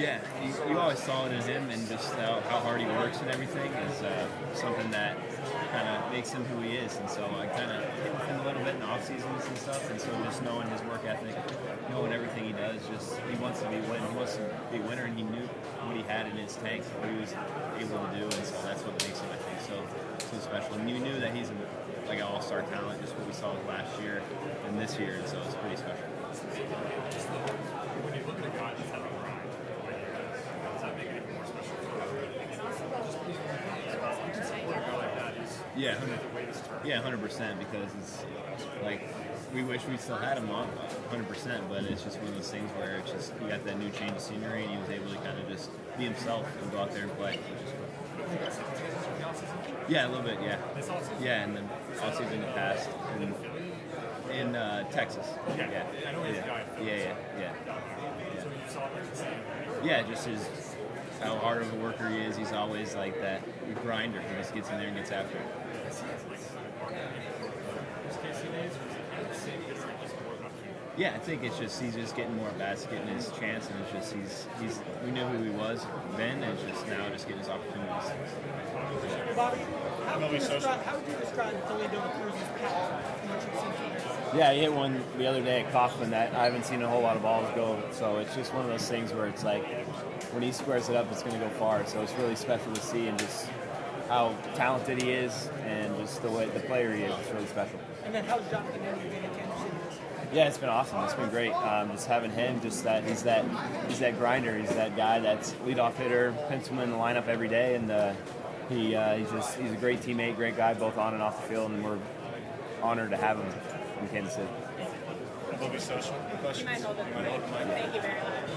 Yeah, you always saw it in him, and just how hard he works and everything is something that kind of makes him who he is. And so I kind of hit with him a little bit in the off seasons and stuff. And so just knowing his work ethic, knowing everything he does, just he wants to be he wants to be a winner, and he knew what he had in his tank, what he was able to do, and so that's what makes him, I think, so special. And you knew that he's like an all-star talent, just what we saw last year and this year, and so it's pretty special. When you look at a guy just having a grind, does that make it even more special? Yeah, 100%, because it's like we wish we still had him on 100%, but it's just one of those things where it's just he got that new change of scenery, and he was able to kind of just be himself and go out there and play. Yeah, a little bit, yeah. Yeah, and then also in the past in Texas. Yeah. I know he's a guy. Yeah. So you saw it. Yeah, just how hard of a worker he is. He's always like that grinder. He just gets in there and gets after it. Yeah, I think it's just he's just getting more at bats, getting his chance, and it's just we knew who he was then, and it's just now just getting his opportunities. Bobby, how would you describe Toledo Cruz's power from what you've seen from him? Yeah, he hit one the other day at Kaufman that I haven't seen a whole lot of balls go, so it's just one of those things where it's like when he squares it up, it's going to go far. So it's really special to see, and just how talented he is, and just the player he is. It's really special. And then how's Jonathan Henry been in Kansas City? Yeah, it's been awesome. It's been great. Just having him, just that he's that grinder. He's that guy that's leadoff hitter, puts him in the lineup every day, and he's a great teammate, great guy, both on and off the field, and we're honored to have him in Kansas City. MLB social questions. You might hold it. Thank you very much.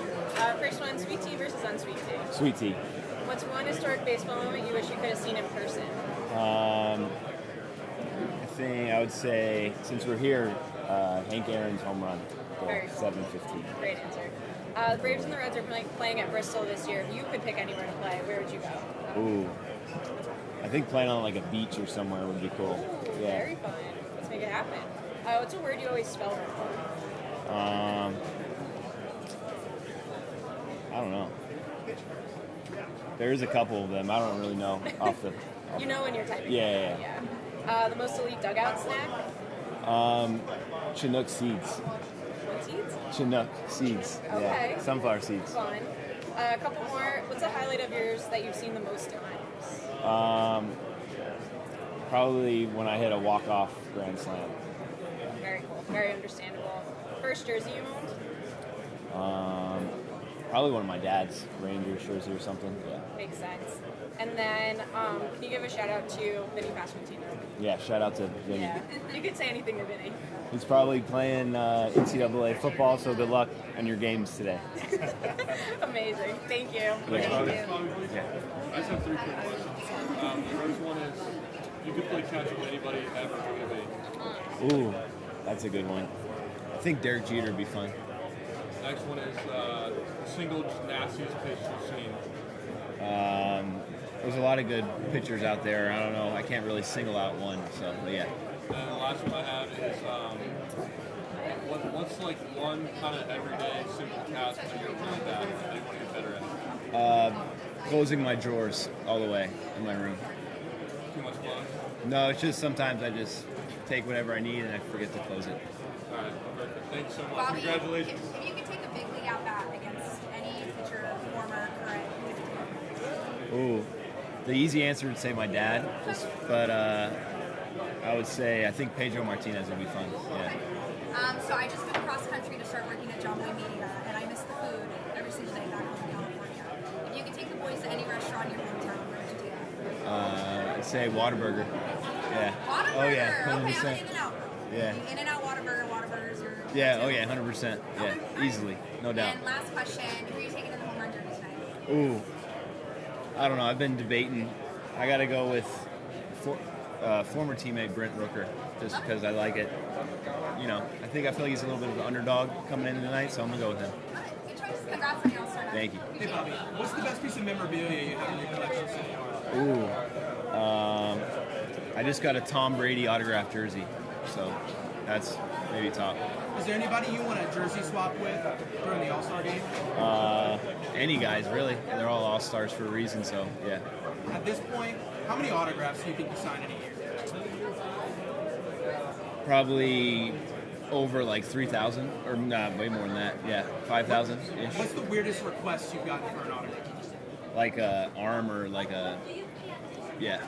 First one, sweet tea versus unsweet tea. Sweet tea. What's one historic baseball moment you wish you could have seen in person? I think I would say, since we're here, Hank Aaron's home run, Very cool. 7:15. Great answer. The Braves and the Reds are playing at Bristol this year. If you could pick anywhere to play, where would you go? Ooh, I think playing on like a beach or somewhere would be cool. Yeah. Very fun. Let's make it happen. What's a word you always spell wrong? I don't know. There's a couple of them. I don't really know off the. You know when you're typing. Yeah. The most elite dugout snack? Chinook seeds. What seeds? Chinook seeds. Okay. Yeah. Sunflower seeds. Fun. A couple more. What's a highlight of yours that you've seen the most times? Probably when I hit a walk-off grand slam. Very cool. Very understandable. First jersey you owned? Probably one of my dad's Rangers jersey or something. Yeah. Makes sense. And then, can you give a shout out to Vinny Pasquantino? Yeah. Shout out to Vinny. Yeah. You could say anything to Vinny. He's probably playing NCAA football, so good luck on your games today. Amazing. Thank you. Yeah. Thank you. Yeah. I just have 3 quick questions. The first one is, you could play catch with anybody ever in the league. Ooh, that's a good one. I think Derek Jeter would be fun. Next one is single nastiest pitch you've seen. There's a lot of good pitchers out there. I don't know. I can't really single out one. So, but yeah. And the last one I have is, what's like one kind of everyday simple task that you're really bad at that you want to get better at? Closing my drawers all the way in my room. Too much clothes? No, it's just sometimes I just take whatever I need and I forget to close it. All right, perfect. Thanks so much. Bobby, Congratulations. If you could take a big league out bat against any pitcher, former, current, who would you take? Ooh, the easy answer would say my dad, but I would say I think Pedro Martinez would be fun. Yeah. So I just went across country to start working at John Boy Media, and I miss the food every single day back home in California. If you could take the boys to any restaurant in your hometown, where would you take them? I'd say Whataburger. Yeah. Whataburger! Oh yeah, 100%. Okay, I'm an In-N-Out. Yeah. In-N-Out Whataburgers are... Yeah, oh yeah, 100%. Yeah, Okay. easily, no doubt. And last question, who are you taking in the home run derby tonight? Ooh, I don't know. I've been debating. I got to go with former teammate Brent Rooker, just because I like it. You know, I feel like he's a little bit of an underdog coming in tonight, so I'm gonna go with him. Good choice. Congrats on your All-Star night. Thank you. Hey, Bobby, what's the best piece of memorabilia you have in your collection so far? Ooh, I just got a Tom Brady autographed jersey. So that's maybe top. Is there anybody you want to jersey swap with during the All-Star game? Any guys, really. They're all all-stars for a reason, so yeah. At this point, how many autographs do you think you sign in a year? Probably over like 3,000, or way more than that. Yeah, 5,000-ish. What's the weirdest request you've gotten for an autograph? Like a arm or like a, yeah,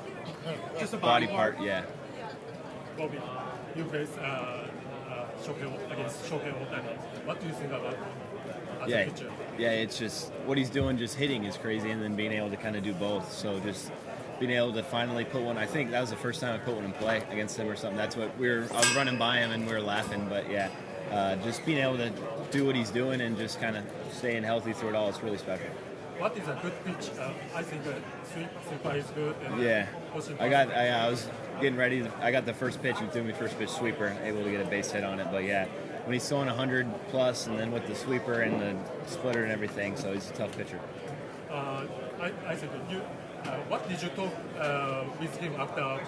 Just a body part, yeah. Bobby, you face against Shohei Ohtani. What do you think about as a pitcher? Yeah, it's just what he's doing, just hitting is crazy, and then being able to kind of do both. So just being able to finally put one. I think that was the first time I put one in play against him or something. That's what I was running by him and we were laughing, but yeah, just being able to do what he's doing and just kind of staying healthy through it all. It's really special. What is a good pitch? I think sweeper is good. And Yeah, I was getting ready. I got the first pitch. He threw me first pitch sweeper, able to get a base hit on it. But yeah, when he's throwing 100 plus, and then with the sweeper and the splitter and everything, so he's a tough pitcher. I think you. What did you talk with him after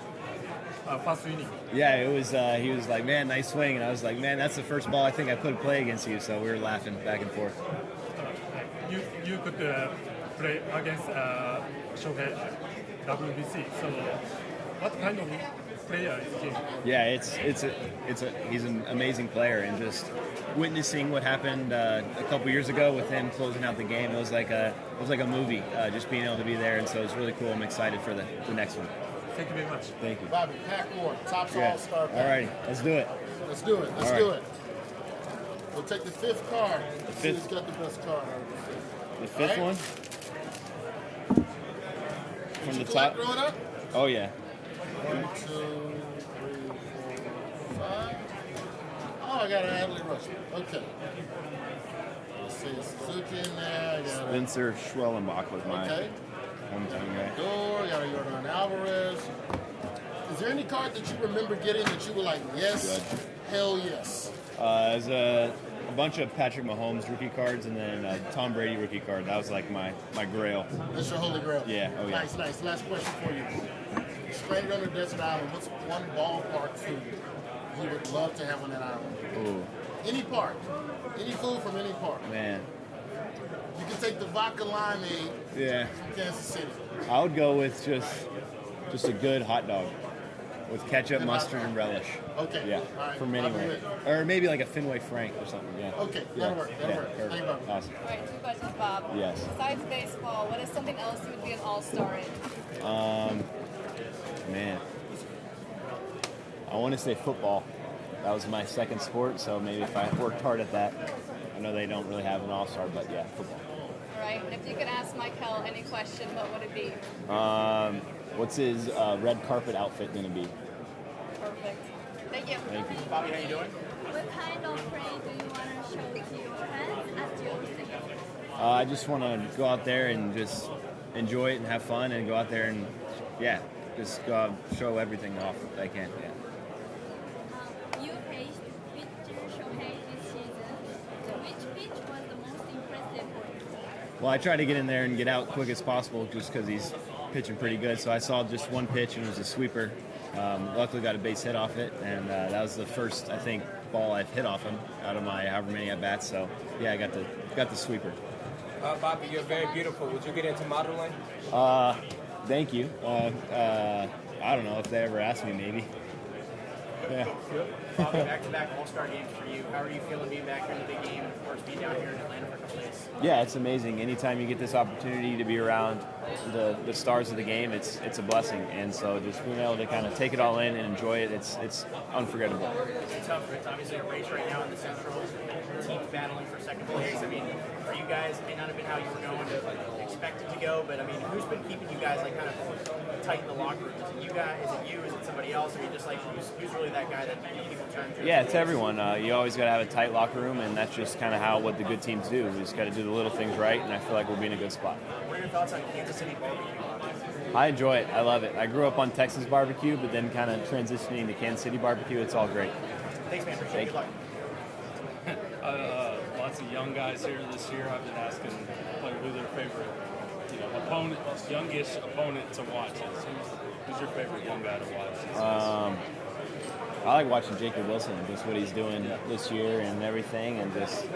first inning? Yeah, it was. He was like, "Man, nice swing," and I was like, "Man, that's the first ball I think I put a play against you." So we were laughing back and forth. You could play against Shohei WBC. So what kind of player is he? Yeah, he's an amazing player, and just witnessing what happened a couple years ago with him closing out the game, it was like a movie. Just being able to be there, and so it's really cool. I'm excited for the next one. Thank you very much. Thank you. Bobby, pack one. Topps All-Star pack. All right, let's do it. Let's do it. Let's All do right. it. We'll take the fifth card. The fifth. Who's got the best card? The fifth All right. one Did from you the collect top. growing up? Oh yeah. 1, 2, 3, 4, 5. Oh, I got an Adley Rushman. Okay. Let's see, Suzuki in there. I got a Spencer Schwellenbach was my okay. hometown guy. Door. I got a Yordan Alvarez. Is there any card that you remember getting that you were like, yes, hell yes? There's a bunch of Patrick Mahomes rookie cards, and then a Tom Brady rookie card. That was like my grail. That's your holy grail. Yeah, oh yeah. Nice. Last question for you. Stranded on a desert island, what's one ballpark food you would love to have on that island? Ooh, Any park. Any food from any park. man. You can take the vodka limeade Yeah. from Kansas City. I would go with just a good hot dog with ketchup, mustard, and relish. Okay. Yeah, All right. from Bobby anywhere. Witt. Or maybe like a Fenway Frank or something. Yeah. Okay, Yeah. that'll work. That'll work. perfect. Thank you, Bobby. Awesome. All right, 2 questions, Bob. Yes. Besides baseball, what is something else you would be an all-star in? Man, I want to say football. That was my second sport, so maybe if I worked hard at that. I know they don't really have an all-star, but yeah, football. All right, and if you could ask Michael any question, what would it be? What's his red carpet outfit going to be? Perfect. Thank you. Thank you. Bobby, how you doing? What kind of play do you want to show to your fans at your stadium? I just want to go out there and just enjoy it and have fun and go out there and, yeah, just go out and show everything off that I can. Yeah. You faced Shohei this season. So which pitch was the most impressive for you? Well, I try to get in there and get out quick as possible just because he's pitching pretty good. So I saw just one pitch, and it was a sweeper. Luckily got a base hit off it, and that was the first, I think, ball I've hit off him out of my however many at-bats. So, yeah, I got the sweeper. Bobby, you're very beautiful. Would you get into modeling? Thank you. I don't know if they ever asked me, maybe. Yeah. Bobby, back-to-back All-Star games for you. How are you feeling being back here in the big game and, of course, being down here in Atlanta for a couple days? Yeah, it's amazing. Anytime you get this opportunity to be around the stars of the game, it's a blessing. And so just being able to kind of take it all in and enjoy it, it's unforgettable. It's tough. It's obviously a race right now in the Central. Teams battling for second place. I mean, for you guys, it may not have been how you were going to expect it to go, but I mean, who's been keeping you guys like kind of tight in the locker room? Is it you guys? Is it you? Is it somebody else? Or are you just like who's really that guy that people turn to? Yeah, it's everyone. You always got to have a tight locker room, and that's just kind of what the good teams do. We just got to do the little things right, and I feel like we'll be in a good spot. What are your thoughts on Kansas City barbecue? I enjoy it. I love it. I grew up on Texas barbecue, but then kind of transitioning to Kansas City barbecue, it's all great. Thanks, man. Appreciate it. Good luck. Lots of young guys here this year. I've been asking who their favorite, opponent, youngish opponent to watch is. Who's your favorite young guy to watch? I like watching Jacob Wilson, just what he's doing this year and everything, and just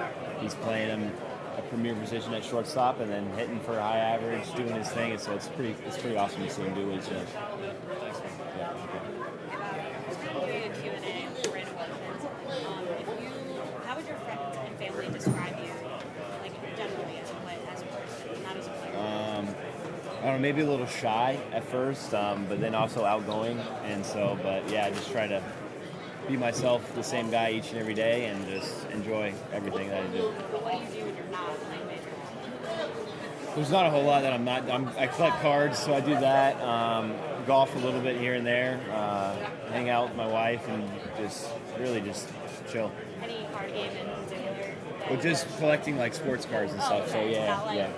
he's playing him a premier position at shortstop and then hitting for a high average, doing his thing. And so it's pretty awesome to see him do what he's doing. Yeah. How would your friends and family describe you, like generally as a person, not as a player? I don't know, maybe a little shy at first, but then also outgoing. And so, but yeah, I just try to be myself, the same guy each and every day, and just enjoy everything that I do. What do you do when you're not playing baseball? There's not a whole lot that I'm not. I collect cards, so I do that. Golf a little bit here and there. Hang out with my wife and just chill. Any card game in particular? Well, just collecting like sports cards and stuff. So yeah. Okay.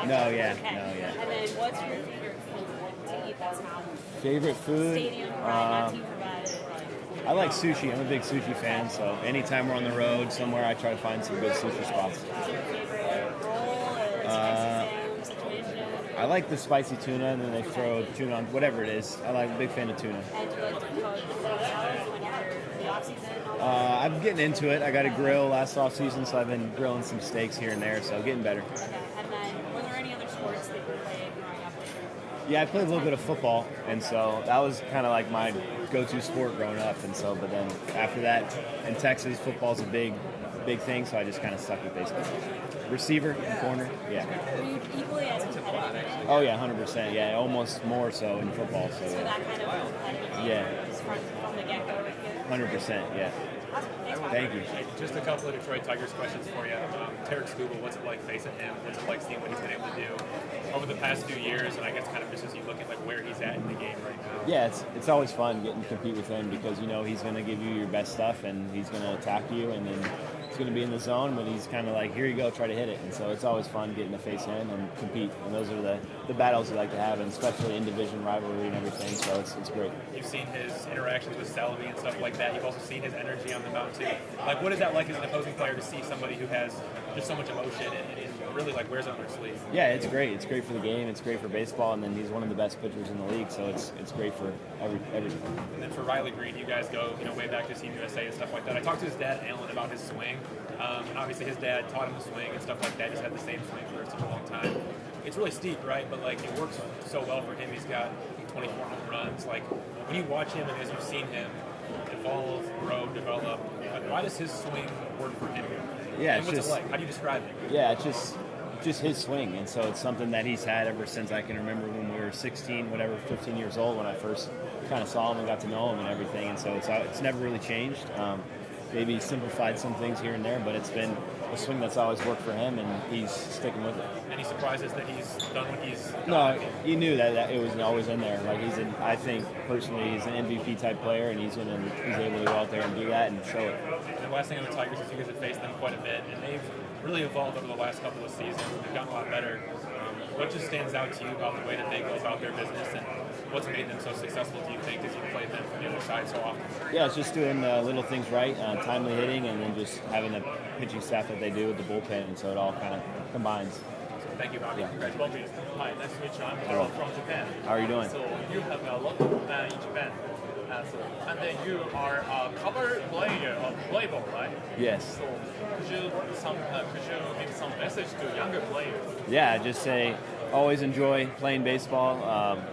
No. And then what's your favorite food to eat that's not Favorite food? stadium not team provided? I like sushi. I'm a big sushi fan. So anytime we're on the road somewhere, I try to find some good sushi spots. What's your favorite roll or spicy situation? I like the spicy tuna, and then they throw tuna on whatever it is. I'm a big fan of tuna. And do you like to cook yourself when you're in the off season? I'm getting into it. I got a grill last off season, so I've been grilling some steaks here and there. So getting better. Okay. And then, were there any other sports that you played growing up? Yeah, I played a little bit of football, and so that was kind of like my go-to sport growing up. And so, but then after that, in Texas, football's a big thing. So I just kind of stuck with baseball. Receiver and corner, yeah. Were you equally as competitive? Oh yeah, 100%. Yeah, almost more so in football. So So yeah, that kind of competitive Yeah. was from the get-go with you? 100%. Yeah. Awesome. Thanks, Bob. Thank you. Hey, just a couple of Detroit Tigers questions for you. Tarek Skubal, what's it like facing him? What's it like seeing what he's been able to do over the past few years? And I guess kind of just as you look at like where he's at in the game right now. Yeah, it's always fun getting to compete with him because you know he's going to give you your best stuff and he's going to attack you and then he's going to be in the zone, but he's kind of like, here you go, try to hit it. And so it's always fun getting to face him and compete. And those are the battles we like to have, and especially in division rivalry and everything. So it's great. You've seen his interactions with Salvi and stuff like that. You've also seen his energy on the mound too. Like, what is that like as an opposing player to see somebody who has just so much emotion and really like wears it on their sleeve? Yeah, it's great. It's great for the game. It's great for baseball, and then he's one of the best pitchers in the league. So it's great for everything. And then for Riley Green, you guys go way back to Team USA and stuff like that. I talked to his dad, Alan, about his swing. And obviously his dad taught him to swing and stuff like that. He's had the same swing for such a long time. It's really steep, right? But like it works so well for him. He's got 24 home runs. Like when you watch him and as you've seen him evolve, grow, develop, why does his swing work for him? Yeah, and it's what's just it like? How do you describe it? Yeah, it's just his swing, and so it's something that he's had ever since I can remember when we were 16, 15 years old when I first kind of saw him and got to know him and everything. And so it's never really changed. Maybe simplified some things here and there, but it's been a swing that's always worked for him, and he's sticking with it. Any surprises that he's done what he's done? No, he knew that it was always in there. Like I think personally, he's an MVP type player, and he's able to go out there and do that and show it. And the last thing on the Tigers is you guys have faced them quite a bit, and they've really evolved over the last couple of seasons. They've gotten a lot better. What just stands out to you about the way that they go about their business, and what's made them so successful, do you think, as you played them from the other side so often? Yeah, it's just doing little things right, timely hitting, and then just having the pitching staff that they do with the bullpen, and so it all kind of combines. Thank you, Bobby. Yeah. Congratulations. Hi, nice to meet you. I'm Carol from Japan. How are you doing? So you have a lot of fans in Japan. And then you are a cover player of volleyball, right? Yes. So could you give some message to younger players? Yeah, just say always enjoy playing baseball.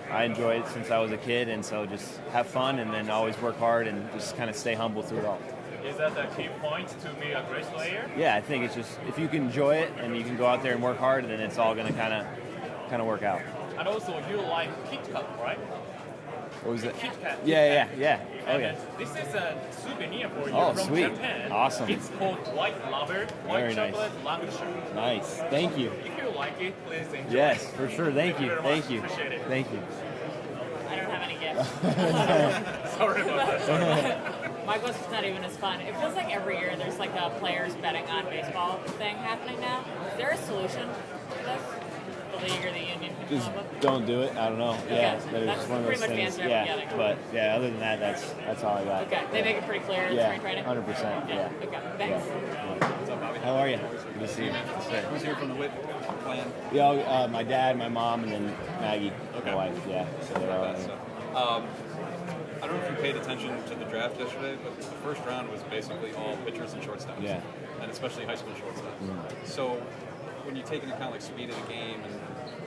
I enjoy it since I was a kid, and so just have fun and then always work hard and just kind of stay humble through it all. Is that a key point to be a great player? Yeah, I think it's just if you can enjoy it and you can go out there and work hard, then it's all going to kind of work out. And also you like Kit Kat, right? What was it? Kit Kat. Yeah. Oh And yeah. this is a souvenir for you Oh, from sweet. Japan. Awesome. It's called White Lover, White Very nice. Chocolate Lancashire. Nice. Thank you. If you like it, please enjoy. Yes, for sure. Thank you. very Thank much. you. Appreciate it. Thank you. I don't have any gifts. Sorry about that. My question's not even as fun. It feels like every year there's like a players betting on baseball thing happening now. Is there a solution to this? The league or the union can Just come up with? don't do it. I don't know. Yeah, Okay. there's That's one of those pretty much the things. answer I'm Yeah, getting. but yeah, other than that, that's all I got. Okay, they make it pretty clear in Yeah, spring training? 100%. Yeah. Okay, thanks. What's up, Bobby? How are you? Good to see you. Who's here from the Witt clan? Yeah, my dad, my mom, and then Maggie, Okay. my wife. Yeah, so they're all. I don't know if you paid attention to the draft yesterday, but the first round was basically all pitchers and shortstops. Yeah. And especially high school shortstops. So when you take into account like speed of the game and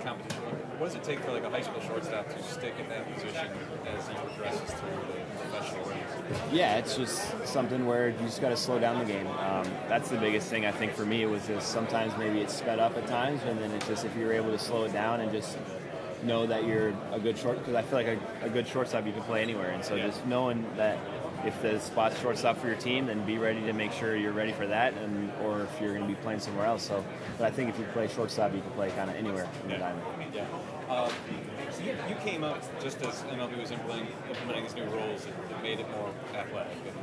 competition, what does it take for like a high school shortstop to stick at that position as he progresses through the professional ranks? Yeah, it's just something where you just got to slow down the game. That's the biggest thing I think for me. It was just sometimes maybe it's sped up at times, and then it's just if you're able to slow it down and just know that you're a good short, because I feel like a good shortstop you can play anywhere, and so just knowing that if the spot's shortstop for your team, then be ready to make sure you're ready for that, and or if you're going to be playing somewhere else. So, but I think if you play shortstop, you can play kind of anywhere in the diamond. Yeah. You came up just as MLB was implementing these new rules that made it more athletic and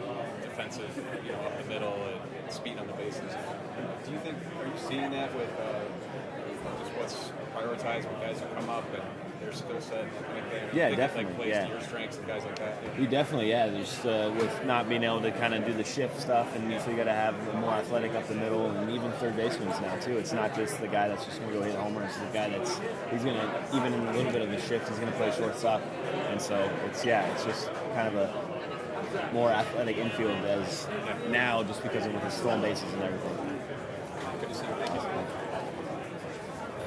defensive, up the middle and speed on the bases. Do you think, are you seeing that with just what's prioritized when guys who come up and their skill set? Yeah, definitely. Plays to your strengths and guys like that. You definitely, There's with not being able to kind of do the shift stuff, and so you got to have more athletic up the middle, and even third basemen now too. It's not just the guy that's just going to go hit a homer. It's the guy he's going to, even in a little bit of the shift, he's going to play shortstop, and so it's just kind of a more athletic infield as now, just because of the stolen bases and everything. Good to see you. Thank you so much.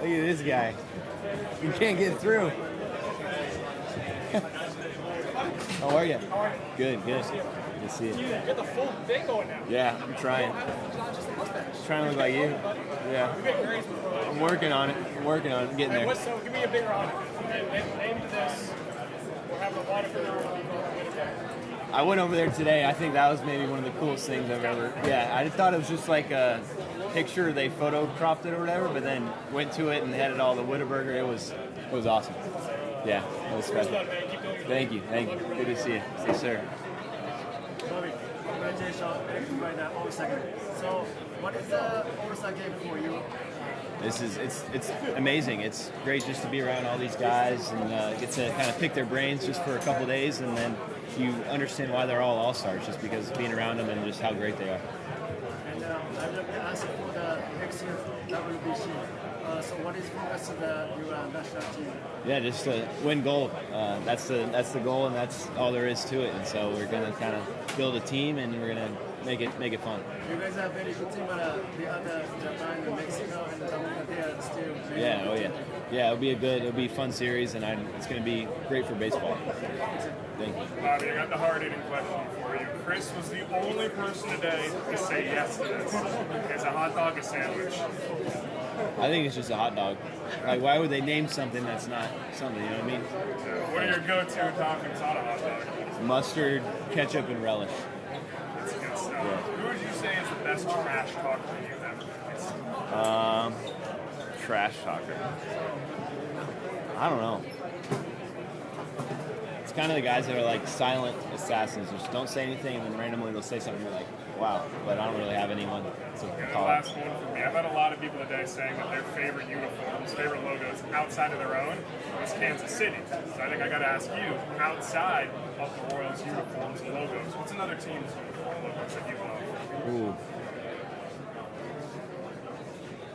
Look at this guy. You can't get through. How are you? Good. Good to see you. You get the full thing going now. Yeah, I'm trying. Trying to look like you. Yeah. I'm working on it. I'm getting there. So give me a bigger honor. Name this. We're having a lot of good I went over there today. I think that was maybe one of the coolest things I've ever. Yeah, I thought it was just like a picture, they photo cropped it or whatever, but then went to it and had it all the Whataburger. It was awesome. Yeah, it was special. Thank you. Good to see you. Yes, sir. Bobby, congratulations right now, All-Star game. So, what is the All-Star game for you? It's amazing. It's great just to be around all these guys and get to kind of pick their brains just for a couple days, and then you understand why they're all all-stars just because being around them and just how great they are. And I would like to ask for the next year's WBC. So what is focus of the your national team? Yeah, just to win gold. That's the goal, and that's all there is to it. And so we're gonna kind of build a team, and we're gonna make it fun. You guys are a very good team, but the other Japan and Mexico and Jamaica, they are still. Yeah. It'll be a fun series, and it's gonna be great for baseball. Thank you. Bobby, I got the hard-hitting question for you. Chris was the only person today to say yes to this. Is a hot dog a sandwich? I think it's just a hot dog. Like, why would they name something that's not something? You know what I mean? What are your go-to toppings on a hot dog? Mustard, ketchup, and relish. That's good stuff. Yeah. Who would you say is the best trash talker you've ever faced? Trash talker. I don't know. It's kind of the guys that are like silent assassins. Just don't say anything, and then randomly they'll say something. You're like, wow. But I don't really have anyone to call. Last one for me. I've had a lot of people today saying that their favorite uniforms, favorite logos outside of their own was Kansas City. So I think I got to ask you, outside of the Royals uniforms and logos, what's another team's uniform logos that you love? Ooh.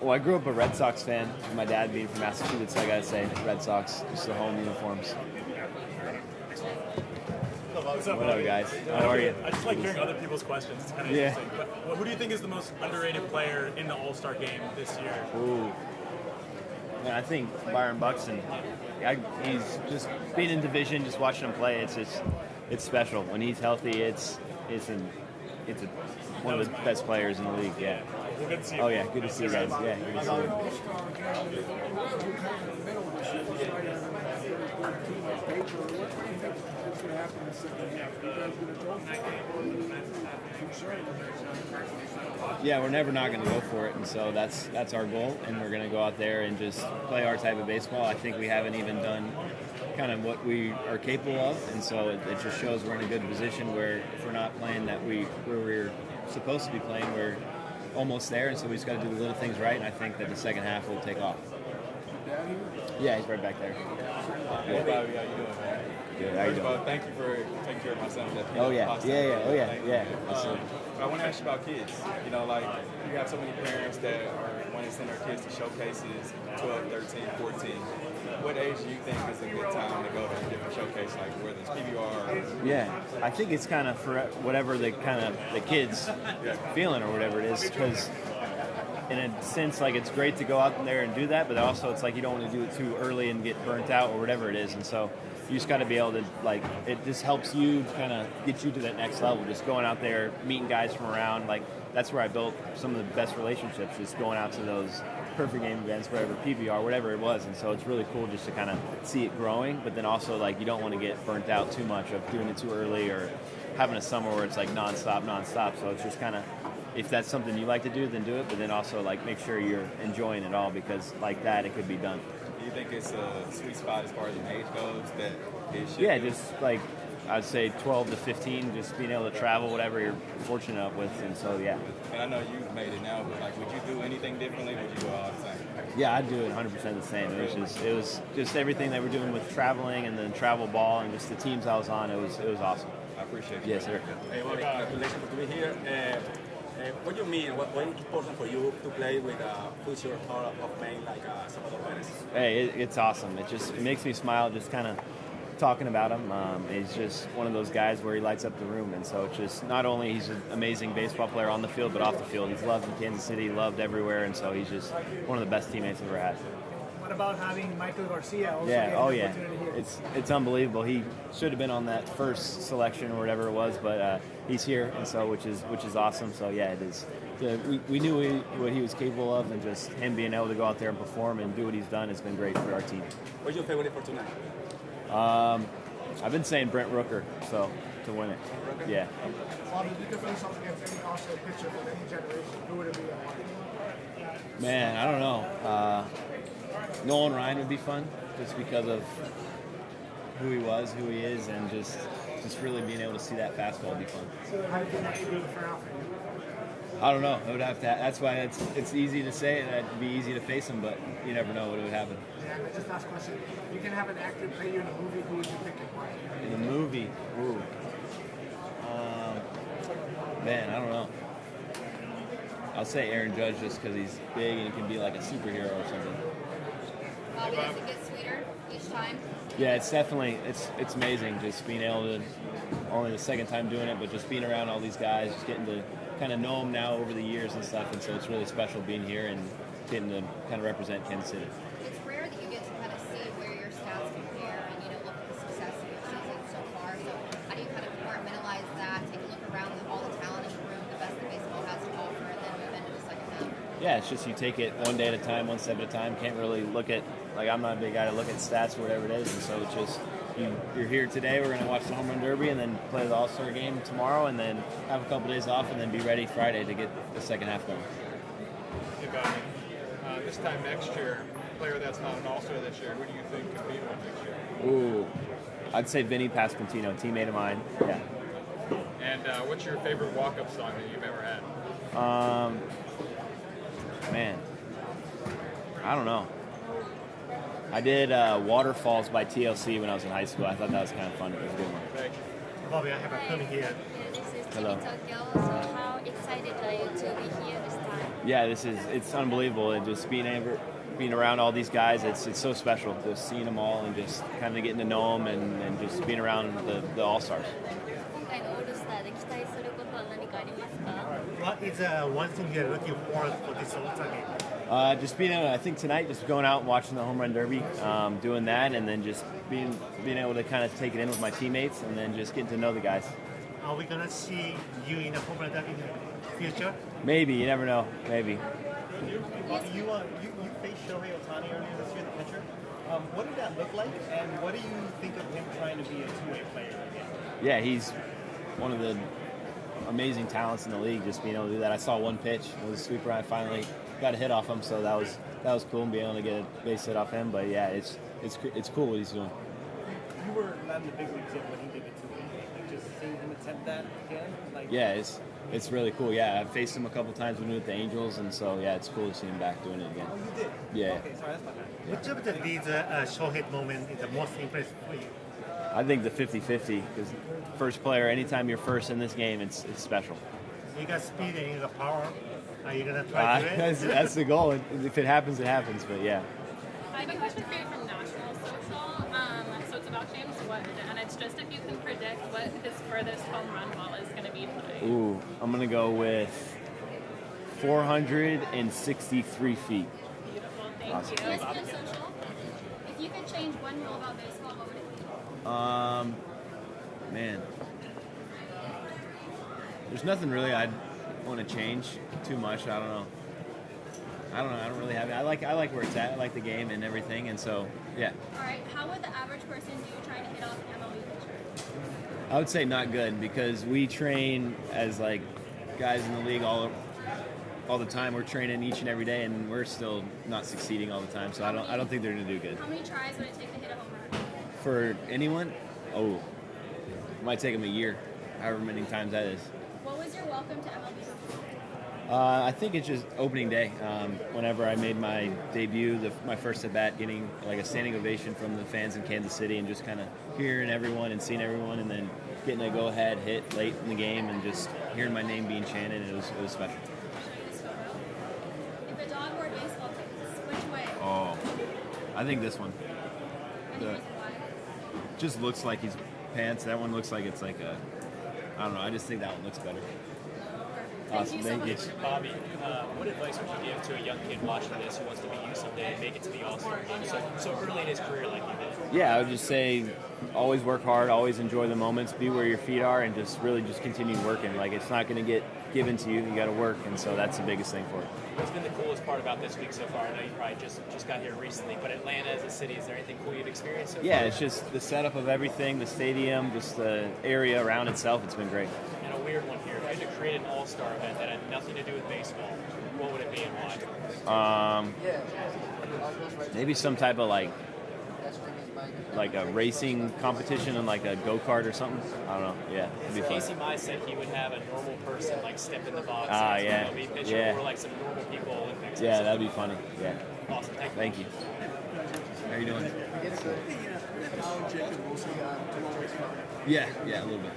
Well, I grew up a Red Sox fan. My dad being from Massachusetts, I gotta say, Red Sox, just the home uniforms. What's up, what up, guys? How are you? I just like hearing other people's questions. It's kind of interesting. But who do you think is the most underrated player in the All-Star game this year? Ooh. Man, I think Byron Buxton. He's just being in division, just watching him play. It's special. When he's healthy, it's one of the best players in the league. Yeah. Well, good to see you. Oh yeah, good to see you guys. Yeah, good to see you. Yeah, we're never not going to go for it, and so that's our goal, and we're going to go out there and just play our type of baseball. I think we haven't even done kind of what we are capable of, and so it just shows we're in a good position where if we're not playing where we're supposed to be playing, we're almost there, and so we just got to do the little things right, and I think that the second half will take off. Yeah, he's right back there. Hey, Bobby, how you doing, man? Good. How you doing? Thank you for taking care of my son. Oh yeah. I want to ask you about kids. You know, like you have so many parents that are wanting to send their kids to showcases, 12, 13, 14. what age do you think is a good time to go to a different showcase, like whether it's PBR? Yeah, I think it's kind of for whatever the kids feeling or whatever it is, because in a sense, like, it's great to go out there and do that, but also it's like you don't want to do it too early and get burnt out or whatever it is, and so you just got to be able to, like, it just helps you kind of get you to that next level, just going out there, meeting guys from around. Like, that's where I built some of the best relationships, just going out to those perfect game events, wherever, PBR, whatever it was, and so it's really cool just to kind of see it growing, but then also, like, you don't want to get burnt out too much of doing it too early or having a summer where it's like nonstop, so it's just kind of, if that's something you like to do, then do it, but then also, like, make sure you're enjoying it all, because like that, it could be done. Do you think it's a sweet spot as far as an age goes that it should Yeah, be? just like, I'd say 12 to 15, just being able to travel, whatever you're fortunate enough with, and so, yeah. And I know you've made it now, but, like, would you do anything differently? Would you go all the same? Yeah, I'd do it 100% the same. It was just everything they were doing with traveling and then travel ball and just the teams I was on, it was awesome. I appreciate it. Yes, sir. Hey, well, congratulations for being here. What do you mean? What is important for you to play with a future Hall of Fame like Salvador Perez? Hey, it's awesome. It makes me smile just kind of talking about him. He's just one of those guys where he lights up the room, and so it's just not only he's an amazing baseball player on the field, but off the field. He's loved in Kansas City, loved everywhere, and so he's just one of the best teammates I've ever had. What about having Michael Garcia also Yeah, get an opportunity here? It's unbelievable. He should have been on that first selection or whatever it was, but he's here, and so which is awesome. So yeah, it is. We knew what he was capable of, and just him being able to go out there and perform and do what he's done has been great for our team. What's your favorite for tonight? I've been saying Brent Rooker, so to win it. Yeah. Bobby, if you could face off against any All-Star pitcher from any generation, who would it be? Man, I don't know. Nolan Ryan would be fun, just because of who he was, who he is, and just really being able to see that fastball would be fun. How do you think that would be for Alfred? I don't know. It would have to. That's why it's easy to say, and it'd be easy to face him, but you never know what would happen. Yeah, just last question. If you can have an actor play you in a movie, who would you pick and why? In a movie, ooh. Man, I don't know. I'll say Aaron Judge just because he's big and he can be like a superhero or something. Bobby, does it get sweeter each time? Yeah, it's definitely it's amazing just being able to, only the second time doing it, but just being around all these guys, just getting to kind of know them now over the years and stuff, and so it's really special being here and getting to kind of represent Kansas City. It's rare that you get to kind of see where your stats compare and, look at the success of your season so far. So how do you kind of compartmentalize that, take a look around at all the talent in the room, the best that baseball has to offer, and then move into the second half? Yeah, it's just you take it one day at a time, one step at a time. Can't really look at, like, I'm not a big guy to look at stats or whatever it is, and so it's just, you're here today, we're going to watch the Home Run Derby and then play the All-Star game tomorrow and then have a couple days off and then be ready Friday to get the second half going. Hey, Bobby, this time next year, a player that's not an All-Star this year, who do you think could be one next year? Ooh, I'd say Vinny Pasquantino, teammate of mine. Yeah. And what's your favorite walk-up song that you've ever had? Man, I don't know. I did Waterfalls by TLC when I was in high school. I thought that was kind of fun. It was a good one. Thank you. Bobby, I have a comment here. This is Hello. Tokyo. So how excited are you to be here this time? Yeah, it's unbelievable. And just being around all these guys, it's so special. Just seeing them all and just kind of getting to know them and just being around the All-Stars. 今回のオールスターで期待することは何かありますか? What is one thing you're looking forward for this All-Star game? Just being able to, I think tonight, just going out and watching the Home Run Derby, doing that, and then just being able to kind of take it in with my teammates, and then just getting to know the guys. Are we gonna see you in a Home Run Derby in the future? Maybe, you never know. Maybe. Bobby, you faced Shohei Ohtani earlier this year, the pitcher. What did that look like, and what do you think of him trying to be a two-way player again? Yeah, he's one of the amazing talents in the league. Just being able to do that. I saw one pitch. It was a sweeper. I finally got a hit off him, so that was cool, and being able to get a base hit off him. But yeah, it's cool what he's doing. You were not in the big leagues yet when he did it too. Like just seeing him attempt that again. Like Yeah, it's really cool. Yeah, I faced him a couple times when we were with the Angels, and so yeah, it's cool to see him back doing it again. Oh, you did? Yeah. Okay, sorry, that's my bad. Which of these Shohei moment is the most impressive for you? I think the 50-50, because first player, anytime you're first in this game, it's special. You got speed and you got power. Are you gonna try to do it? That's the goal. If it happens, it happens. But yeah. I have a question for you from Nationals. furthest home run ball is going to be tonight? Ooh, I'm gonna go with 463 feet. Beautiful. Thank Awesome. you. ESPN Social. If you could change one rule about baseball, what would it be? Man, there's nothing really I'd want to change too much. I don't know. I don't really have it. I like where it's at. I like the game and everything, and so yeah. All right. How would the average person do trying to hit off an MLB pitcher? I would say not good because we train as like guys in the league all the time. We're training each and every day, and we're still not succeeding all the time. So I don't think they're gonna do good. How many tries would it take to hit a home run? For anyone, it might take them a year, however many times that is. What was your welcome to MLB? I think it's just opening day. Whenever I made my debut, my first at bat, getting like a standing ovation from the fans in Kansas City, and just kind of hearing everyone and seeing everyone, and then getting a go-ahead hit late in the game, and just hearing my name being chanted, it was special. If a dog wore baseball cleats, which way? Oh, I think this one. Just looks like he's pants. That one looks like it's like a. I don't know. I just think that one looks better. Awesome, thank you. Bobby, what advice would you give to a young kid watching this who wants to be you someday and make it to the All-Star game so early in his career like you did? Yeah, I would just say always work hard, always enjoy the moments, be where your feet are, and just really just continue working. Like, it's not going to get given to you. You got to work, and so that's the biggest thing for it. What's been the coolest part about this week so far? I know you probably just got here recently, but Atlanta as a city, is there anything cool you've experienced so far? Yeah, it's just the setup of everything, the stadium, just the area around itself. It's been great. And a weird one here. If you had to create an all-star event that had nothing to do with baseball, what would it be and why? Maybe some type of like a racing competition and like a go-kart or something. I don't know. Yeah, it'd be fun. Casey Mize said he would have a normal person like step in the box Ah, as an yeah. MLB pitcher, Yeah. or like some normal people Olympics. Yeah, that'd be funny. Yeah. Awesome. Thank you. How you doing? Yeah, a little bit.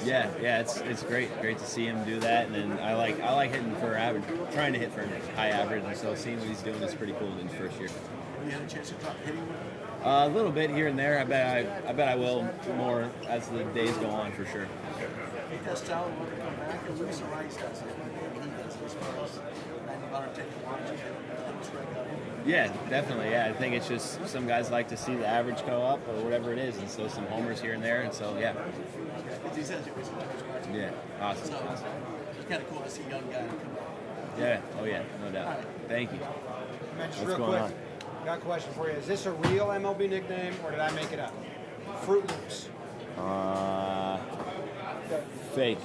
Yeah, it's great to see him do that, and then I like hitting for average, trying to hit for high average, and so seeing what he's doing is pretty cool in his first year. You had a chance to drop hitting? A little bit here and there. I bet I will more as the days go on for sure. Think that style will come back, or Luis Arias does it, and he does it as far as Yeah, definitely. Yeah, I think it's just some guys like to see the average go up or whatever it is, and so some homers here and there, and so yeah. Yeah, awesome. So it's kind of cool to see young guys come up. Yeah, oh yeah, no doubt. Thank you. Just What's real going quick, on? got a question for you. Is this a real MLB nickname, or did I make it up? Fruit Loops. Fake.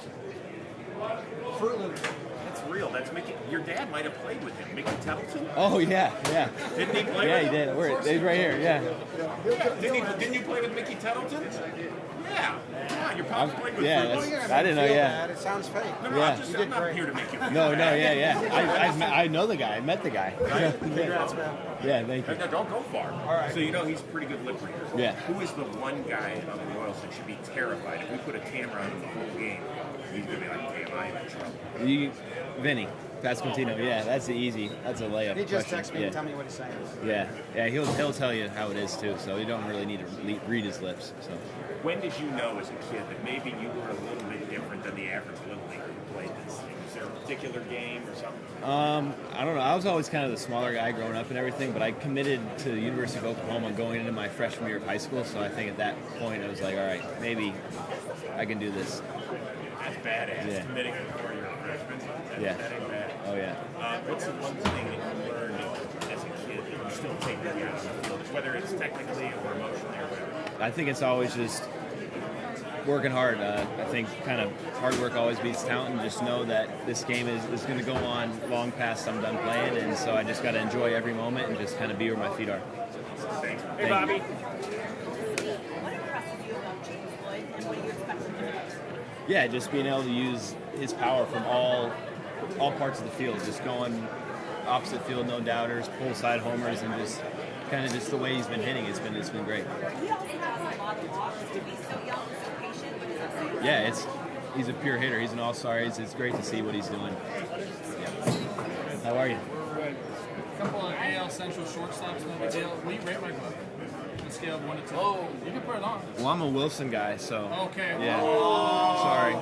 Fruit Loops. That's real. That's Mickey. Your dad might have played with him. Mickey Tettleton? Oh yeah. Didn't he play Yeah, with he him? did. He's right here. Yeah. Didn't you play with Mickey Tettleton? Yeah. Your pops played with yeah, Fruit Loops? I didn't know. Yeah. Bad. It sounds fake. No, Yeah. I'm not here to make you feel No, bad. yeah. I know the guy. I met the guy. Congrats, man. Yeah, thank you. No, don't go far. All right. So he's pretty good lip reader. Yeah. Who is the one guy on the Royals that should be terrified? If we put a camera on him the whole game, he's gonna be like, damn, I'm in trouble. Vinny Pasquantino. Yeah, that's a layup. He just question. texted me Yeah. and tell me what he's saying. Yeah, he'll tell you how it is too. So you don't really need to read his lips. So. When did you know as a kid that maybe you were a little bit different than the average little leaguer who played this thing? Was there a particular game or something? I don't know. I was always kind of the smaller guy growing up and everything, but I committed to the University of Oklahoma going into my freshman year of high school. So I think at that point I was like, all right, maybe I can do this. That's badass. Yeah. Committing before you're a freshman. That ain't bad. Oh yeah. What's the one thing that you learned as a kid that you still take with you out of the field, whether it's technically or emotionally or whatever? I think it's always just working hard. I think kind of hard work always beats talent, and just know that this game is going to go on long past I'm done playing, and so I just got to enjoy every moment and just kind of be where my feet are. Thanks. Hey, Bobby. What impresses you about James Wood, and what do you expect from him? Yeah, just being able to use his power from all parts of the field, just going opposite field, no doubters, pull side homers, and just kind of just the way he's been hitting. It's been great. He also has a lot of walks to be so young and so patient, but he's also Yeah, he's a pure hitter. He's an all-star. It's great to see what he's doing. Yeah. How are you? We're good. A couple of AL Central shortstops, no big deal. Will you rate my glove? On a scale of 1 to 10. Oh. You can put it on. Well, I'm a Wilson guy, so. Okay. Yeah. Oh. Sorry.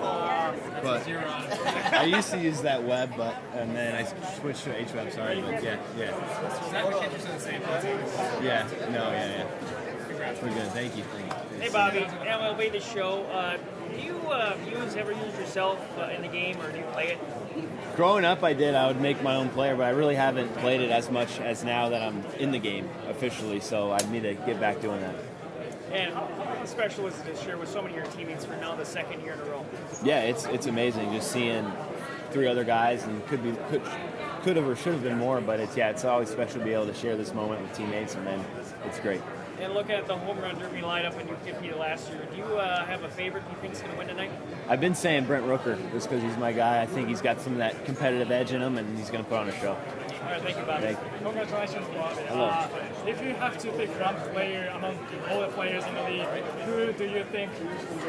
That's But a 0 on it. I used to use that web, and then I switched to HWeb. Sorry, but yeah. Is that the catcher said the same thing? Yeah. No. Yeah. We're good. Thank you. Hey, Bobby. MLB The Show. Do you ever use yourself in the game, or do you play it? Growing up, I did. I would make my own player, but I really haven't played it as much as now that I'm in the game officially. So I need to get back doing that. And how special is it this year with so many of your teammates for now the second year in a row? Yeah, it's amazing just seeing 3 other guys, and could have or should have been more, but it's always special to be able to share this moment with teammates, and then it's great. And looking at the home run derby lineup and you competed last year, do you have a favorite you think is going to win tonight? I've been saying Brent Rooker just because he's my guy. I think he's got some of that competitive edge in him, and he's going to put on a show. All right, thank you, Bobby. Congratulations, Bobby. Hello. If you have to pick one player among all the players in the league, who do you think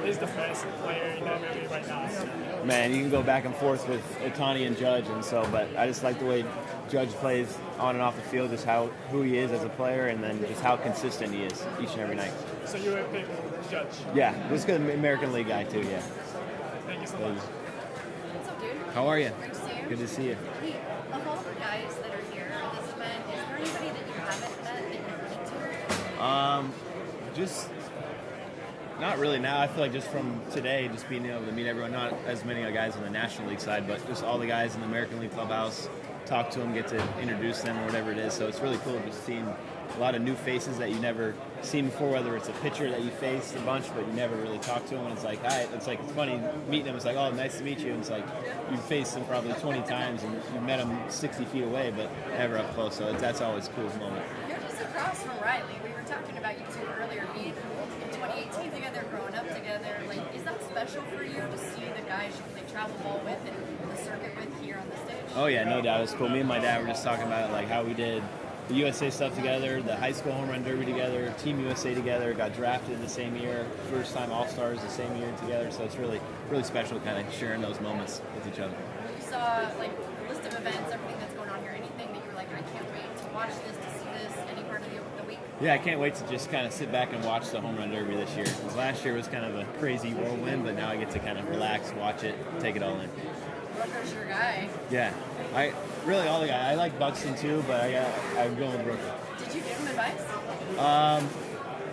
is the best player in MLB right now? Man, you can go back and forth with Ohtani and Judge, but I just like the way Judge plays on and off the field, just who he is as a player, and then just how consistent he is each and every night. So you would pick Judge? Yeah, just because I'm an American League guy too. Yeah. Thank you so much. What's up, dude? How are you? Great to see you. Good to see you. Hey, of all the guys that are here at this event, is there anybody that you haven't met that you're looking to? Just not really now. I feel like just from today, just being able to meet everyone, not as many guys on the National League side, but just all the guys in the American League clubhouse, talk to them, get to introduce them or whatever it is. So it's really cool just seeing a lot of new faces that you never seen before, whether it's a pitcher that you faced a bunch, but you never really talked to them. And it's like, hi, it's funny meeting them. It's like, oh, nice to meet you. And it's like, you've faced them probably 20 times and you met them 60 feet away, but never up close. So that's always a cool moment. You're just across from Riley. We were talking about you two earlier, being in 2018 together, growing up together. Like, is that special for you to see the guys you play travel ball with and the circuit with here on the stage? Oh yeah, no doubt. It's cool. Me and my dad were just talking about like how we did the USA stuff together, the high school home run derby together, Team USA together, got drafted the same year, first time All-Stars the same year together. So it's really, really special kind of sharing those moments with each other. You saw like the list of events, everything that's going on here, anything that you were like, I can't wait to watch this, to see this, any part of the week? Yeah, I can't wait to just kind of sit back and watch the home run derby this year. Because last year was kind of a crazy whirlwind, but now I get to kind of relax, watch it, take it all in. Rooker's your guy. Yeah, I really all the guys. I like Buxton too, but I'm going with Rooker. Did you give him advice?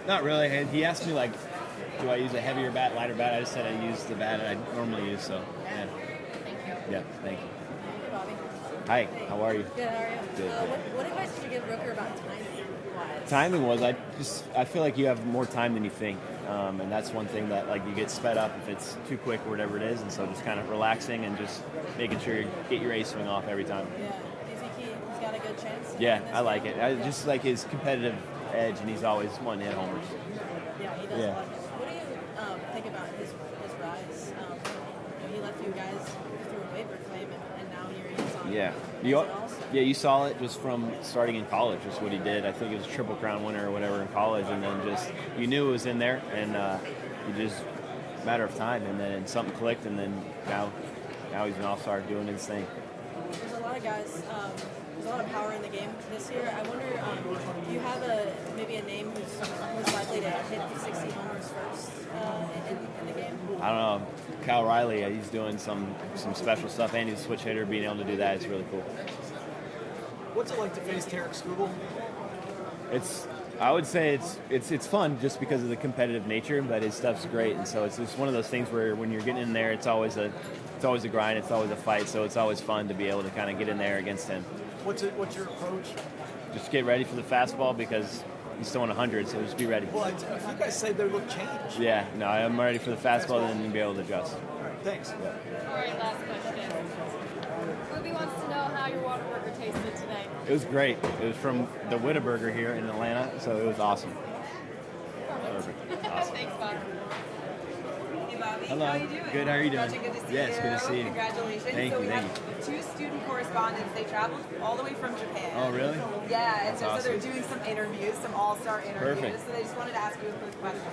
Not really. He asked me like, do I use a heavier bat, lighter bat? I just said I use the bat I normally use. So yeah. Thank you. Yeah, thank you. Hey, Bobby. Hi, how are you? Good, how are you? Good. What advice did you give Rooker about timing? Timing was I feel like you have more time than you think, and that's one thing that like you get sped up if it's too quick or whatever it is, and so just kind of relaxing and just making sure you get your ace swing off every time. Yeah. Do you think he's got a good chance? Yeah, I like it. I just like his competitive edge, and he's always one hit homers. Yeah, he does. Yeah. What do you think about his rise? He left you guys through a waiver claim, and now here he is on. You saw it just from starting in college. Just what he did. I think it was a Triple Crown winner or whatever in college, and then just you knew it was in there, and you just matter of time, and then something clicked, and then now he's an all-star doing his thing. There's a lot of guys. There's a lot of power in the game this year. I wonder, do you have maybe a name who's likely to hit 60 homers first in the game? I don't know. Kyle Riley, he's doing some special stuff, and he's a switch hitter. Being able to do that is really cool. What's it like to face Tarek Skubal? I would say it's fun just because of the competitive nature, but his stuff's great, and so it's just one of those things where when you're getting in there, it's always a grind, it's always a fight, so it's always fun to be able to kind of get in there against him. What's your approach? Just get ready for the fastball because he's still in 100, so just be ready. Well, if you guys say they look changed. Yeah, no, I'm ready for the fastball, then you'll be able to adjust. Thanks. All right, last question. Ruby wants to know how your Whataburger tasted today. It was great. It was from the Witt Burger here in Atlanta, so it was awesome. Perfect. Awesome. Thanks, Bob. Hey, Bobby. Hello. How are you doing? Good. How are you doing? Good to see yes, you. good to see you. Congratulations. Thank so you. we have two student correspondents. They traveled all the way from Japan. Oh, really? Yeah, and That's so awesome. they're doing some interviews, some all-star interviews. Perfect. So they just wanted to ask you a quick question.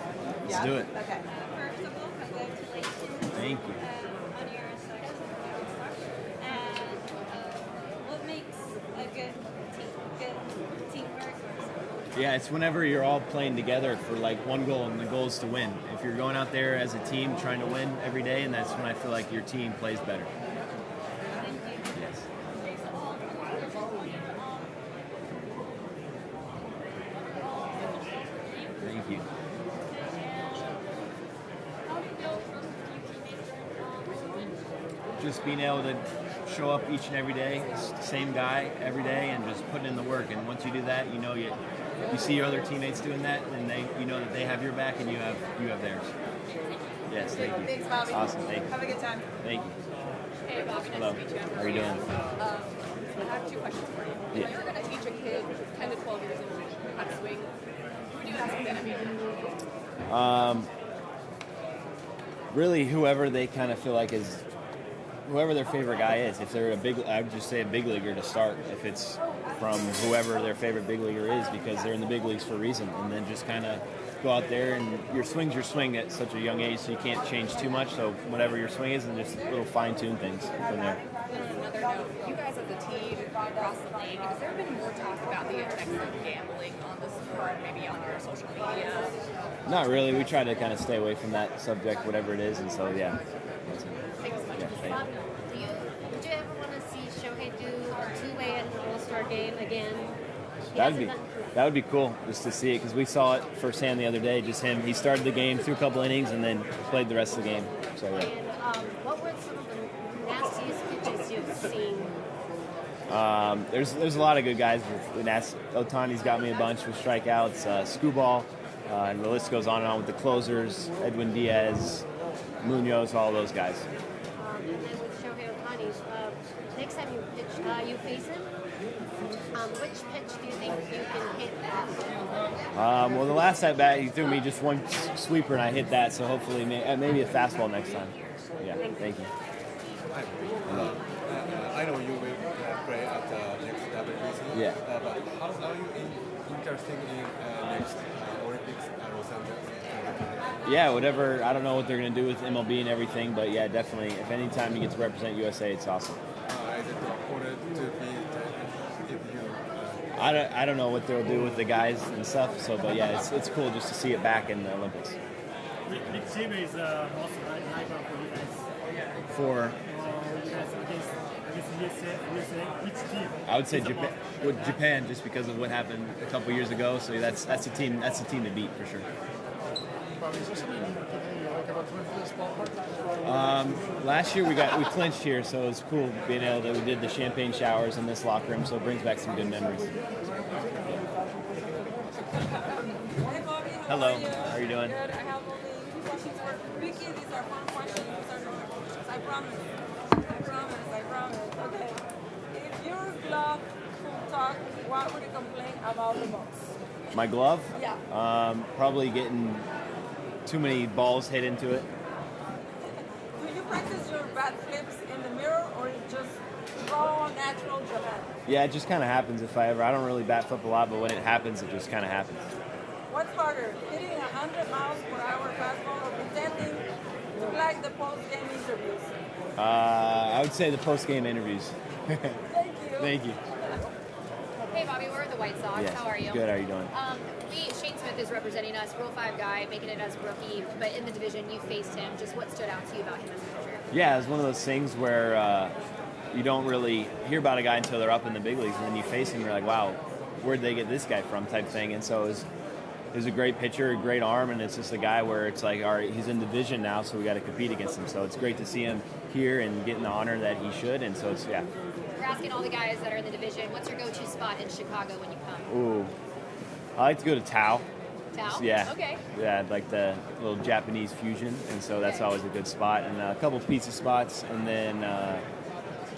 Let's do it. Okay. First of all, congratulations. Thank you. On your selection for All-Star. And what makes a good teamwork? Yeah, it's whenever you're all playing together for like one goal, and the goal is to win. If you're going out there as a team trying to win every day, and that's when I feel like your team plays better. Yes. Thank you. Just being able to show up each and every day, same guy every day, and just putting in the work. And once you do that, you know you see your other teammates doing that, and you know that they have your back and you have theirs. Yes, thank you. Thanks, Bobby. Awesome, thank you. Have a good time. Thank you. Hey, Bobby. Nice Hello. to meet you. How are you doing? I have two questions for you. Yeah. If you were going to teach a kid 10 to 12 years old how to swing, who would you ask them to be? Really, whoever they kind of feel like is, whoever their favorite guy is. If they're I would just say a big leaguer to start. If it's from whoever their favorite big leaguer is, because they're in the big leagues for a reason. And then just kind of go out there, and your swing's your swing at such a young age, so you can't change too much. So whatever your swing is, and just little fine-tune things from there. On another note, you guys as a team across the league, has there been more talk about the effects of gambling on the sport, maybe on your social media? Not really. We try to kind of stay away from that subject, whatever it is, and so yeah. Thanks so much. Yeah, thank you. Would you ever want to see Shohei do a two-way at an All-Star game again? That would be cool just to see it, because we saw it firsthand the other day. Just him. He started the game, threw a couple innings, and then played the rest of the game. So yeah. And what were some of the nastiest pitches you've seen? There's a lot of good guys. Ohtani's got me a bunch with strikeouts. Skubal, and the list goes on and on with the closers. Edwin Diaz, Munoz, all those guys. And then with Shohei Ohtani, next time you pitch, you face him. Which pitch do you think you can hit? Well, the last at bat, he threw me just one sweeper, and I hit that. So hopefully, maybe a fastball next time. Yeah, thank you. Hello. I know you will play at the next WBC. Yeah. But how are you interested in next Olympics at Los Angeles? Yeah, whatever. I don't know what they're going to do with MLB and everything, but yeah, definitely. If any time you get to represent USA, it's awesome. Is it important to be if you? I don't know what they'll do with the guys and stuff. So, but yeah, it's cool just to see it back in the Olympics. Which team is most rival for you guys? For You guys against USA, which team? I would say Japan. Well, Japan, just because of what happened a couple years ago. So that's the team. That's the team to beat for sure. Is there something you like about coming to this ballpark? Last year we clinched here, so it was cool being able to. We did the champagne showers in this locker room, so it brings back some good memories. Hello, how are you doing? Good. I have only two questions for Ricky. These are fun questions. I promise. Okay. If your glove could talk, what would you complain about the most? My glove? Yeah. Probably getting too many balls hit into it. Do you practice your bat flips in the mirror, or just raw, natural Japan? Yeah, it just kind of happens I don't really bat flip a lot, but when it happens, it just kind of happens. What's harder, hitting 100 miles per hour fastball or pretending to like the post-game interviews? I would say the post-game interviews. Thank you. Thank you. Hey, Bobby, we're at the White Sox. Yes. How are you? Good, how are you doing? Shane Smith is representing us, Rule 5 guy, making it as a rookie, but in the division, you faced him. Just what stood out to you about him as a pitcher? Yeah, it's one of those things where you don't really hear about a guy until they're up in the big leagues, and then you face him, and you're like, wow, where'd they get this guy from type thing. And so it was a great pitcher, a great arm, and it's just a guy where it's like, all right, he's in division now, so we got to compete against him. So it's great to see him here and getting the honor that he should, and so it's, yeah. We're asking all the guys that are in the division, what's your go-to spot in Chicago when you come? Ooh. I like to go to Tao. Tao? Yeah. Okay. Yeah, like the little Japanese fusion, and so that's always a good spot. And a couple pizza spots, and then a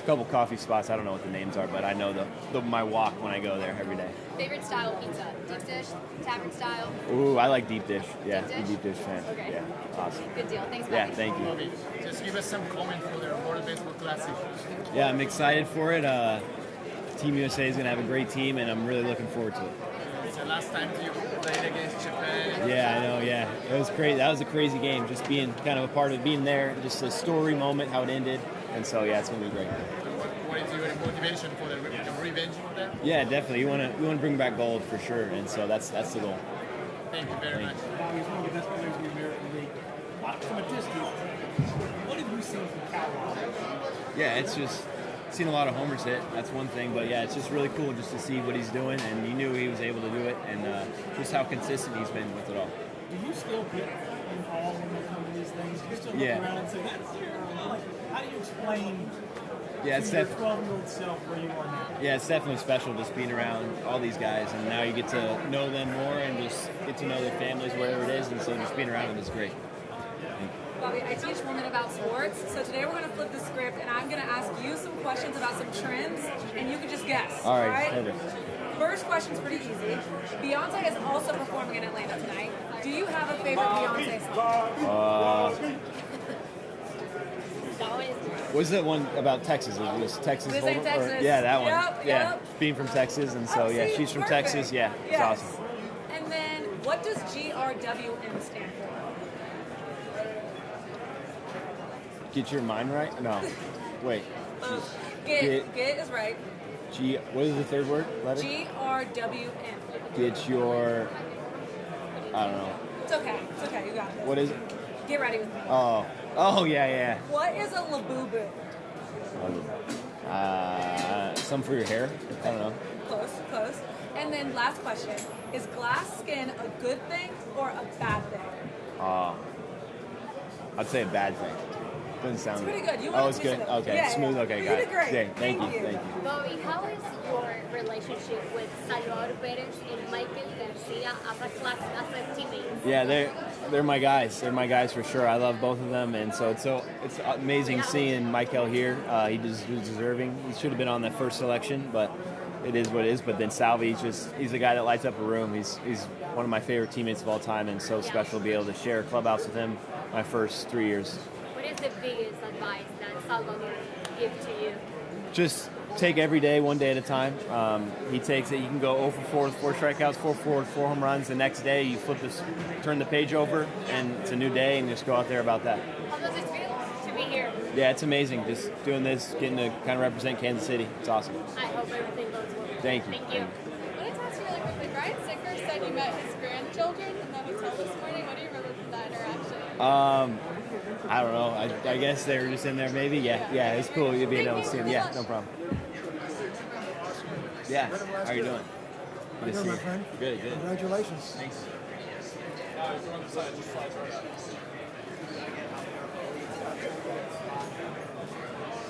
couple coffee spots. I don't know what the names are, but I know my walk when I go there every day. Favorite style of pizza? Deep dish? Tavern style? Ooh, I like deep dish. Yeah, Deep dish? I'm a deep dish fan. Okay. Yeah, awesome. Good deal. Thanks, Bobby. Yeah, thank you. Bobby, just give us some comment for the World Baseball Classic. Yeah, I'm excited for it. Team USA is going to have a great team, and I'm really looking forward to it. It's the last time you played against Japan. Yeah, I know, yeah. It was crazy. That was a crazy game, just being kind of a part of being there, just a story moment, how it ended. And so, yeah, it's going to be great. What is your motivation for the rematch? revenge with that? Yeah, definitely. We want to bring back gold for sure, and so that's the goal. Thank you very much. Bobby is one of the best players in the American League. From a distance, what have you seen from Cal? Yeah, it's just seen a lot of homers hit. That's one thing, but yeah, it's just really cool just to see what he's doing, and you knew he was able to do it, and just how consistent he's been with it all. Do you still pick in all when they come to these things? Do you still look around and say, that's like, how do you explain to your 12-year-old self where you are now? Yeah, it's definitely special just being around all these guys, and now you get to know them more and just get to know their families, wherever it is, and so just being around them is great. Bobby, I teach women about sports, so today we're going to flip the script, and I'm going to ask you some questions about some trends, and you can just guess. All right? Perfect. First question's pretty easy. Beyonce is also performing in Atlanta tonight. Do you have a favorite Beyonce song? What's that one about Texas? It was Texas. This ain't Texas. Yeah, that one. Yep, yeah, yep. Being from Texas, and so yeah, she's from Texas. Yeah, it's awesome. And then, what does GRWM stand for? Get your mind right? No. Wait. Get is right. What is the third word? Letter? GRWM. Get your. I don't know. It's okay. It's okay. You got this. What is it? Get ready with me. Oh yeah. What is a labubu? Some for your hair? I don't know. Close. And then last question. Is glass skin a good thing or a bad thing? I'd say a bad thing. Doesn't sound It's pretty good. You Oh, want it's to good? it. Okay, Yeah, smooth. yeah. Okay, You got did it. great. Okay, thank you. Bobby, how is your relationship with Salvador Perez and Michael Garcia as a teammates? Yeah, they're my guys. They're my guys for sure. I love both of them, and so it's amazing seeing Michael here. He was deserving. He should have been on that first selection, but it is what it is. But then Salvi, he's the guy that lights up a room. He's one of my favorite teammates of all time, and so special to be able to share a clubhouse with him my first 3 years. What is the biggest advice that Salvador gives to you? Just take every day, one day at a time. He takes it. You can go 0 for 4 with 4 strikeouts, 4 forward, 4 home runs. The next day, you turn the page over, and it's a new day, and just go out there about that. How does it feel to be here? Yeah, it's amazing. Just doing this, getting to kind of represent Kansas City. It's awesome. I hope everything goes well. Thank you. Thank you. I wanted to ask you really quickly. Brian Sicker said you met his grandchildren in the hotel this morning. What do you remember from that interaction? I don't know. I guess they were just in there, maybe. Yeah. It's cool being able to see them. Yeah, no problem. Yeah. How are you doing? Good to see you. My friend. Good. Congratulations. Thanks.